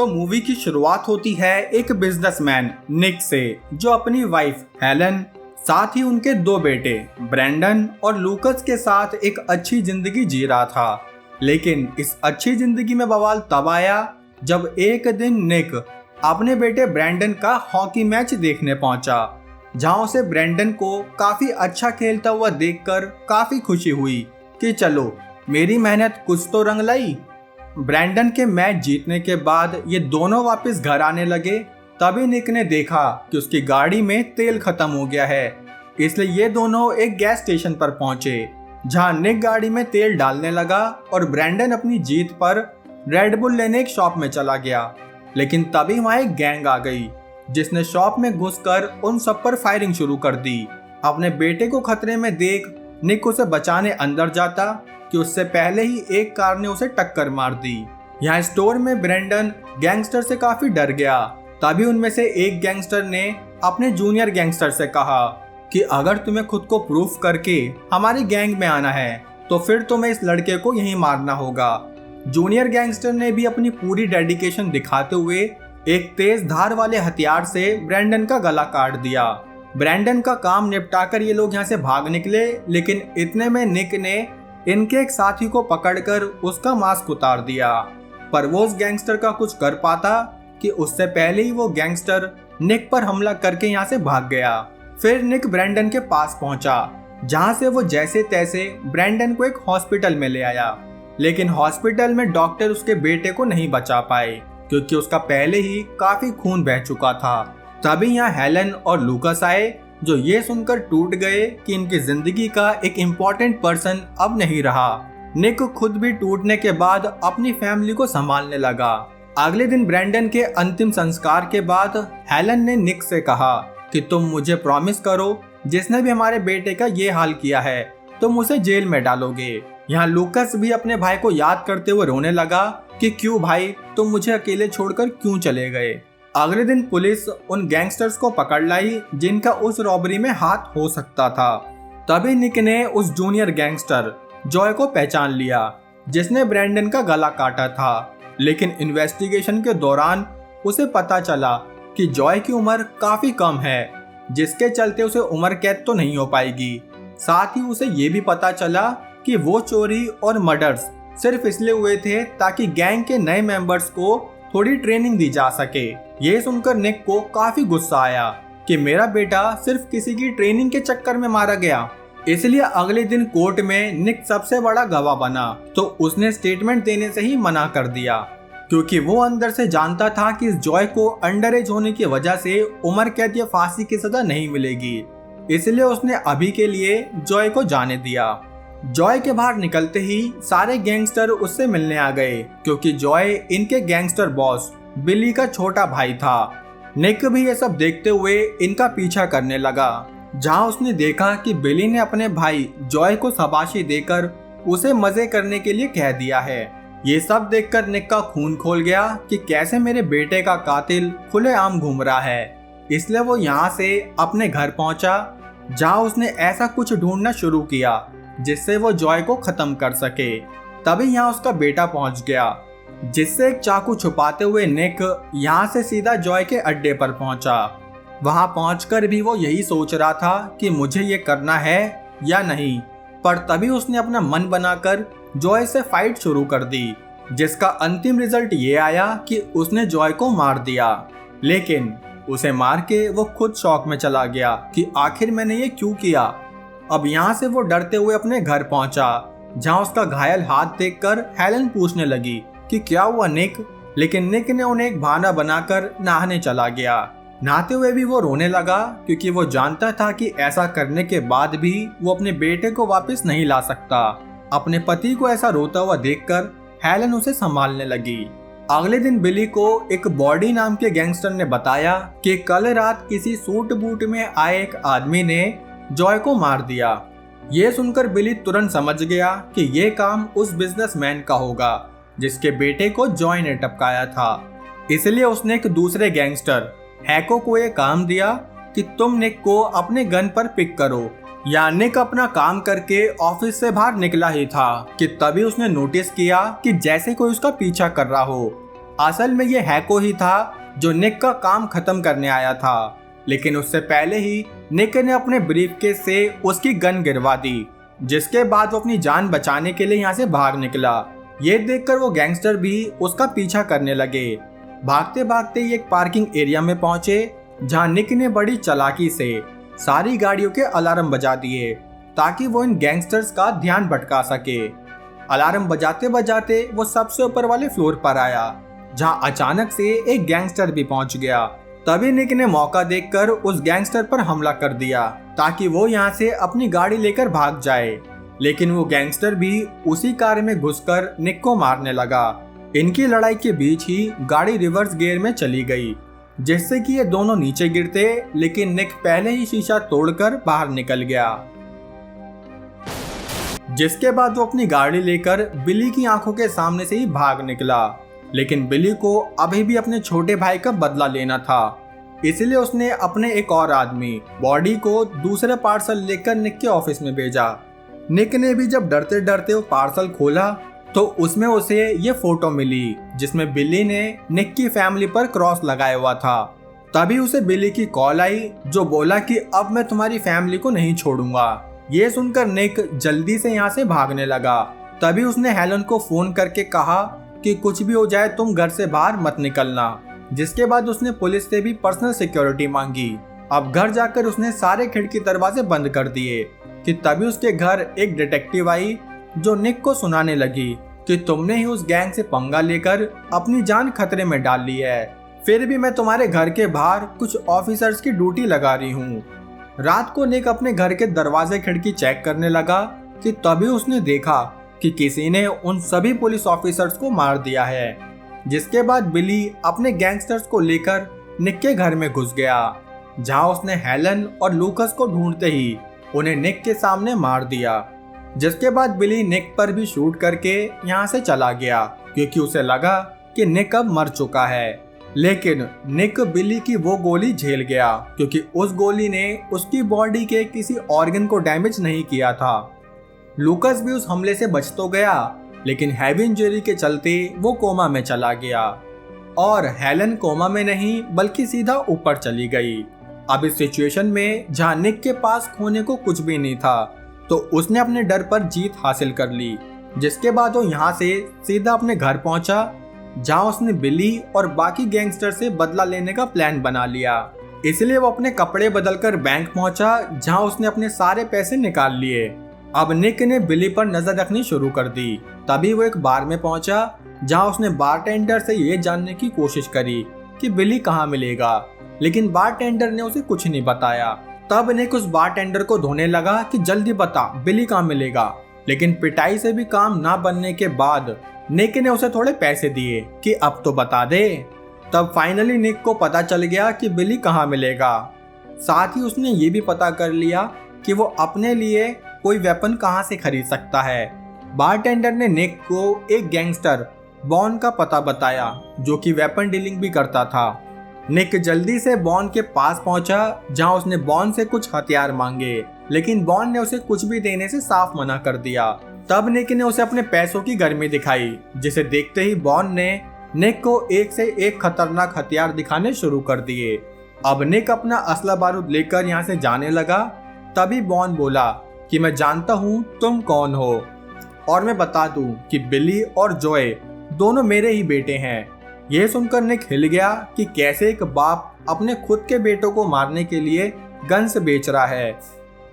तो मूवी की शुरुआत होती है एक बिजनेसमैन निक से, जो अपनी वाइफ हेलन, साथ ही उनके दो बेटे ब्रैंडन और लूकस के साथ एक अच्छी जिंदगी जी रहा था। लेकिन इस अच्छी जिंदगी में बवाल तब आया जब एक दिन निक अपने बेटे ब्रैंडन का हॉकी मैच देखने पहुंचा, जहां उसे ब्रैंडन को काफी अच्छा खेलता हुआ देखकर काफी खुशी हुई कि चलो मेरी मेहनत कुछ तो रंग लाई। ब्रैंडन के मैच जीतने के बाद ये दोनों वापस घर आने लगे। तभी निक ने देखा कि उसकी गाड़ी में तेल खत्म हो गया है, इसलिए ये दोनों एक गैस स्टेशन पर पहुंचे, जहां निक गाड़ी में तेल डालने लगा और ब्रैंडन अपनी जीत पर रेड बुल लेने एक शॉप में चला गया। लेकिन तभी वहां एक गैंग आ गई, जिसने शॉप में घुसकर उन सब पर फायरिंग शुरू कर दी। अपने बेटे को खतरे में देख निक उसे बचाने अंदर जाता कि उससे पहले ही एक कार ने उसे टक्कर मार दी। यहाँ स्टोर में ब्रैंडन गैंगस्टर से काफी डर गया। तभी उनमें से एक गैंगस्टर ने अपने जूनियर गैंगस्टर से कहा कि अगर तुम्हें खुद को प्रूफ करके हमारी गैंग में आना है तो फिर तुम्हें इस लड़के को यहीं मारना होगा। जूनियर गैंगस्टर ने भी अपनी पूरी डेडिकेशन दिखाते हुए एक तेज धार वाले हथियार से ब्रैंडन का गला काट दिया। ब्रैंडन का काम निपटाकर ये लोग यहाँ से भाग निकले, लेकिन इतने में निक ने इनके एक साथी को पकड़कर उसका मास्क उतार दिया। पर वो उस गैंगस्टर का कुछ कर पाता कि उससे पहले ही वो गैंगस्टर निक पर हमला करके यहाँ से भाग गया। फिर निक ब्रैंडन के पास पहुंचा, जहां से वो जैसे तैसे ब्रैंडन को एक हॉस्पिटल में ले आया। लेकिन हॉस्पिटल में डॉक्टर उसके बेटे को नहीं बचा पाए, क्योंकि उसका पहले ही काफी खून बह चुका था। तभी यहाँ हेलन और लूकस आए, जो ये सुनकर टूट गए कि इनकी जिंदगी का एक इम्पोर्टेंट पर्सन अब नहीं रहा। निक खुद भी टूटने के बाद अपनी फैमिली को संभालने लगा। अगले दिन ब्रैंडन के अंतिम संस्कार के बाद हेलन ने निक से कहा कि तुम मुझे प्रॉमिस करो, जिसने भी हमारे बेटे का ये हाल किया है तुम उसे जेल में डालोगे। यहाँ लूकस भी अपने भाई को याद करते हुए रोने लगा कि क्यों भाई, तुम मुझे अकेले छोड़कर क्यों चले गए। अगले दिन पुलिस उन गैंगस्टर्स को पकड़ लाई जिनका उस रॉबरी में हाथ हो सकता था। तभी निक ने उस जूनियर गैंगस्टर जॉय को पहचान लिया, जिसने ब्रैंडन का गला काटा था। लेकिन इन्वेस्टिगेशन के दौरान उसे पता चला कि जॉय की उम्र काफी कम है, जिसके चलते उसे उम्र कैद तो नहीं हो पाएगी। साथ ही उसे ये भी पता चला कि वो चोरी और मर्डर्स सिर्फ इसलिए हुए थे ताकि गैंग के नए मेंबर्स को थोड़ी ट्रेनिंग दी जा सके। ये सुनकर निक को काफी गुस्सा आया कि मेरा बेटा सिर्फ किसी की ट्रेनिंग के चक्कर में मारा गया। इसलिए अगले दिन कोर्ट में निक सबसे बड़ा गवाह बना, तो उसने स्टेटमेंट देने से ही मना कर दिया, क्योंकि वो अंदर से जानता था कि इस जॉय को अंडर एज होने की वजह से उम्र कैद या फांसी की सजा नहीं मिलेगी। इसलिए उसने अभी के लिए जॉय को जाने दिया। जॉय के बाहर निकलते ही सारे गैंगस्टर उससे मिलने आ गए, क्योंकि जॉय इनके गैंगस्टर बॉस बिली का छोटा भाई था। निक भी ये सब देखते हुए इनका पीछा करने लगा, जहां उसने देखा कि बिली ने अपने भाई जॉय को शाबाशी देकर उसे मजे करने के लिए कह दिया है। ये सब देखकर निक का खून खोल गया कि कैसे मेरे बेटे का कातिल खुलेआम घूम रहा है। इसलिए वो यहाँ से अपने घर पहुंचा, जहां उसने ऐसा कुछ ढूंढना शुरू किया जिससे वो जॉय को खत्म कर सके। तभी यहाँ उसका बेटा पहुंच गया, जिससे एक चाकू छुपाते हुए निक यहाँ से सीधा जॉय के अड्डे पर पहुंचा। वहां पहुंचकर भी वो यही सोच रहा था कि मुझे ये करना है या नहीं, पर तभी उसने अपना मन बनाकर जॉय से फाइट शुरू कर दी, जिसका अंतिम रिजल्ट ये आया कि उसने जॉय को मार दिया। लेकिन उसे मार के वो खुद शॉक में चला गया कि आखिर मैंने ये क्यों किया। अब यहाँ से वो डरते हुए अपने घर पहुंचा, जहाँ उसका घायल हाथ देखकर हेलन पूछने लगी कि क्या हुआ निक। लेकिन निक ने उन्हें एक बहाना बनाकर नहाने चला गया। नहाते हुए भी वो रोने लगा, क्योंकि वो जानता था कि ऐसा करने के बाद भी वो अपने बेटे को वापस नहीं ला सकता। अपने पति को ऐसा रोता हुआ देखकर हेलन उसे संभालने लगी। अगले दिन बिली को एक बॉडी नाम के गैंगस्टर ने बताया कि कल रात किसी सूट बूट में आए एक आदमी ने जॉय को मार दिया। ये सुनकर बिली तुरंत समझ गया कि ये काम उस बिजनेसमैन का होगा जिसके बेटे को जॉय ने टपकाया था। इसलिए उसने एक दूसरे गैंगस्टर हैको को ये काम दिया कि तुम निक को अपने गन पर पिक करो। या निक अपना काम करके ऑफिस से बाहर निकला ही था कि तभी उसने नोटिस किया कि जैसे कोई उसका पीछा कर रहा हो। असल में ये हैको ही था जो निक का काम खत्म करने आया था, लेकिन उससे पहले ही निक ने अपने ब्रीफकेस से उसकी गन गिरवा दी, जिसके बाद वो अपनी जान बचाने के लिए यहाँ से भाग निकला। ये देखकर वो गैंगस्टर भी उसका पीछा करने लगे। भागते भागते ये एक पार्किंग एरिया में पहुंचे, जहां निक ने बड़ी चालाकी से सारी गाड़ियों के अलार्म बजा दिए ताकि वो इन गैंगस्टर्स का ध्यान भटका सके। अलार्म बजाते बजाते वो सबसे ऊपर वाले फ्लोर पर आया, जहां अचानक से एक गैंगस्टर भी पहुंच गया। तभी निक ने मौका देखकर उस गैंगस्टर पर हमला कर दिया ताकि वो यहाँ से अपनी गाड़ी लेकर भाग जाए, लेकिन वो गैंगस्टर भी उसी कार में घुसकर निक को मारने लगा। इनकी लड़ाई के बीच ही गाड़ी रिवर्स गियर में चली गई, जिससे कि ये दोनों नीचे गिरते, लेकिन निक पहले ही शीशा तोड़कर बाहर निकल गया। जिसके बाद वो अपनी गाड़ी लेकर बिली की आंखों के सामने से ही भाग निकला, लेकिन बिली को अभी भी अपने छोटे भाई का बदला लेना था, इसलिए उसने अपने एक और आदमी बॉडी को दूसरे पार्सल लेकर निक के ऑफिस में भेजा। निक ने भी जब डरते डरते वो पार्सल खोला तो उसमें उसे ये फोटो मिली, जिसमें बिली ने निक की फैमिली पर क्रॉस लगाया हुआ था। तभी उसे बिली की कॉल आई, जो बोला कि अब मैं तुम्हारी फैमिली को नहीं छोड़ूंगा। ये सुनकर निक जल्दी से यहाँ से भागने लगा। तभी उसने हेलन को फोन करके कहा कि कुछ भी हो जाए तुम घर से बाहर मत निकलना। जिसके बाद उसने पुलिस से भी पर्सनल सिक्योरिटी मांगी। अब घर जाकर उसने सारे खिड़की दरवाजे बंद कर दिए कि तभी उसके घर एक डिटेक्टिव आई, जो निक को सुनाने लगी कि तुमने ही उस गैंग से पंगा लेकर अपनी जान खतरे में डाल ली है, फिर भी मैं तुम्हारे घर के बाहर कुछ ऑफिसर्स की ड्यूटी लगा रही हूँ। रात को निक अपने घर के दरवाजे खिड़की चेक करने लगा कि तभी उसने देखा कि किसी ने उन सभी पुलिस ऑफिसर्स को मार दिया है। जिसके बाद बिली अपने गैंगस्टर्स को लेकर निक के घर में घुस गया, जहां उसने हेलन और लूकस को ढूंढते ही उन्हें निक के सामने मार दिया। जिसके बाद बिली निक पर भी शूट करके यहाँ से चला गया, क्योंकि उसे लगा कि निक अब मर चुका है। लेकिन निक बिली की वो गोली झेल गया, क्योंकि उस गोली ने उसकी बॉडी के किसी ऑर्गन को डैमेज नहीं किया था। लूकस भी उस हमले से बच तो गया, लेकिन हैवी इंजरी के चलते वो कोमा में चला गया, और हेलन कोमा में नहीं बल्कि सीधा ऊपर चली गई। अब इस सिचुएशन में जहां निक के पास खोने को कुछ भी नहीं था, तो उसने अपने डर पर जीत हासिल कर ली। जिसके बाद वो यहाँ से सीधा अपने घर पहुंचा, जहां उसने बिली और बाकी गैंगस्टर से बदला लेने का प्लान बना लिया। इसलिए वो अपने कपड़े बदलकर बैंक पहुंचा, जहां उसने अपने सारे पैसे निकाल लिए। अब निक ने बिली पर नजर रखनी शुरू कर दी। तभी वो एक बार में पहुंचा, जहां उसने बारटेंडर से ये जानने की कोशिश करी कि बिली कहाँ मिलेगा, लेकिन बारटेंडर ने उसे कुछ नहीं बताया। तब निक उस बारटेंडर को धोने लगा कि जल्दी बता बिली कहाँ मिलेगा, लेकिन पिटाई से भी काम ना बनने के बाद निक ने उसे थोड़े पैसे दिए कि अब तो बता दे। तब फाइनली निक को पता चल गया कि बिली कहाँ मिलेगा। साथ ही उसने ये भी पता कर लिया कि वो अपने लिए कोई वेपन कहाँ से खरीद सकता है। बारटेंडर ने निक को एक गैंगस्टर बॉन का पता बताया, जो कि वेपन डीलिंग भी करता था। निक जल्दी से बॉन के पास पहुंचा, जहां उसने बॉन से कुछ हथियार मांगे, लेकिन बॉन ने उसे कुछ भी देने से साफ मना कर दिया। तब निक ने उसे अपने पैसों की गर्मी दिखाई, जिसे देखते ही बॉन ने निक को एक से एक खतरनाक हथियार दिखाने शुरू कर दिए। अब निक अपना असला बारूद लेकर यहाँ से जाने लगा। तभी बॉन बोला कि मैं जानता हूँ तुम कौन हो, और मैं बता दूं कि बिली और जोए दोनों मेरे ही बेटे हैं। यह सुनकर निक हिल गया कि कैसे एक बाप अपने खुद के बेटों को मारने के लिए गन्स बेच रहा है,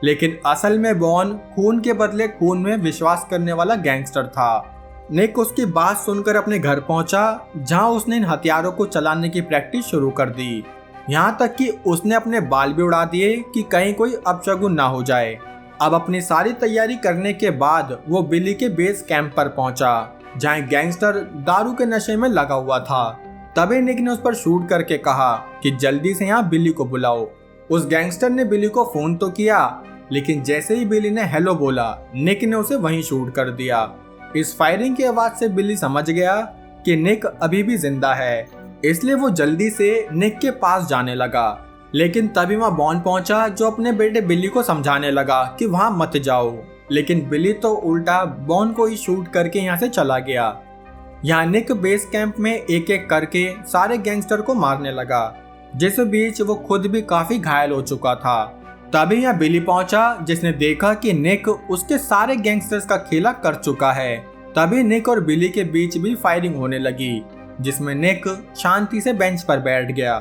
लेकिन असल में बॉन खून के बदले खून में विश्वास करने वाला गैंगस्टर था। निक उसकी बात सुनकर अपने घर पहुंचा, जहां उसने इन हथियारों को चलाने की प्रैक्टिस शुरू कर दी। यहाँ तक कि उसने अपने बाल भी उड़ा दिए कि कहीं कोई अपशगुन ना हो जाए। अब अपनी सारी तैयारी करने के बाद वो बिली के बेस कैंप पर पहुंचा, जहां गैंगस्टर दारू के नशे में लगा हुआ था। तभी निक ने उस पर शूट करके कहा कि जल्दी से यहाँ बिली को बुलाओ। उस गैंगस्टर ने बिली को फोन तो किया, लेकिन जैसे ही बिली ने हेलो बोला, निक ने उसे वहीं शूट कर दिया। इस फायरिंग की आवाज से बिली समझ गया कि निक अभी भी जिंदा है, इसलिए वो जल्दी से निक के पास जाने लगा। लेकिन तभी वहाँ बॉन पहुंचा, जो अपने बेटे बिली को समझाने लगा कि वहाँ मत जाओ, लेकिन बिली तो उल्टा बॉन को ही शूट करके यहाँ से चला गया। यहाँ निक बेस कैंप में एक एक करके सारे गैंगस्टर को मारने लगा, जिस बीच वो खुद भी काफी घायल हो चुका था। तभी यहाँ बिली पहुंचा, जिसने देखा कि निक उसके सारे गैंगस्टर्स का खेला कर चुका है। तभी निक और बिली के बीच भी फायरिंग होने लगी, जिसमें निक शांति से बेंच पर बैठ गया।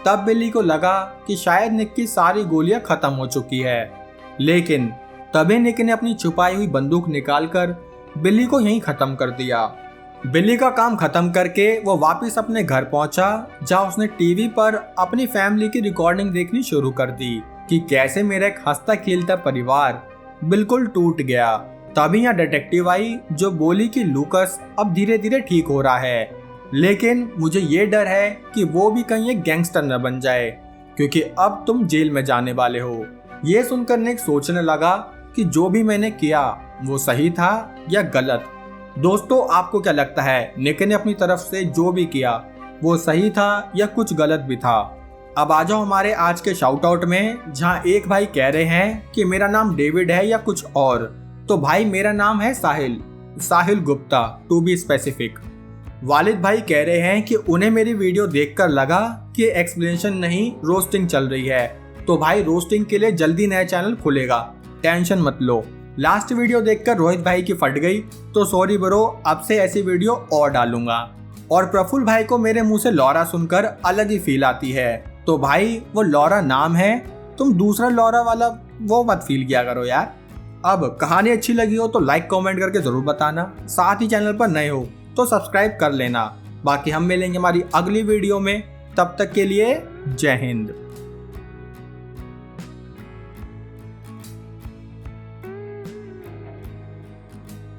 तब बिली को लगा कि शायद निक की सारी गोलियां खत्म हो चुकी है, लेकिन तभी निक ने अपनी छुपाई हुई बंदूक निकालकर बिली को यहीं खत्म कर दिया। बिली का काम खत्म करके वो वापस अपने घर पहुंचा, जहां उसने टीवी पर अपनी फैमिली की रिकॉर्डिंग देखनी शुरू कर दी कि कैसे मेरा एक हंसता खेलता परिवार बिल्कुल टूट गया। तभी यहाँ डिटेक्टिव आई, जो बोली कि लूकस अब धीरे धीरे ठीक हो रहा है, लेकिन मुझे ये डर है कि वो भी कहीं एक गैंगस्टर न बन जाए, क्योंकि अब तुम जेल में जाने वाले हो। ये सुनकर निक सोचने लगा कि जो भी मैंने किया वो सही था या गलत। दोस्तों, आपको क्या लगता है, निक ने अपनी तरफ से जो भी किया वो सही था या कुछ गलत भी था? अब आ जाओ हमारे आज के शाउट आउट में, जहां एक भाई कह रहे हैं कि मेरा नाम डेविड है या कुछ और। तो भाई, मेरा नाम है साहिल गुप्ता टू बी स्पेसिफिक। वालिद भाई कह रहे हैं कि उन्हें मेरी वीडियो देखकर लगा कि एक्सप्लेनेशन नहीं रोस्टिंग चल रही है। तो भाई, रोस्टिंग के लिए जल्दी नया चैनल खुलेगा, टेंशन मत लो। लास्ट वीडियो देखकर रोहित भाई की फट गई, तो सॉरी ब्रो, अब से ऐसी वीडियो और डालूंगा। और प्रफुल्ल भाई को मेरे मुंह से लौरा सुनकर अलग ही फील आती है। तो भाई, वो लौरा नाम है, तुम दूसरा लौरा वाला वो मत फील किया करो यार। अब कहानी अच्छी लगी हो तो लाइक कमेंट करके जरूर बताना। साथ ही चैनल पर नए हो तो सब्सक्राइब कर लेना। बाकी हम मिलेंगे हमारी अगली वीडियो में, तब तक के लिए जय हिंद।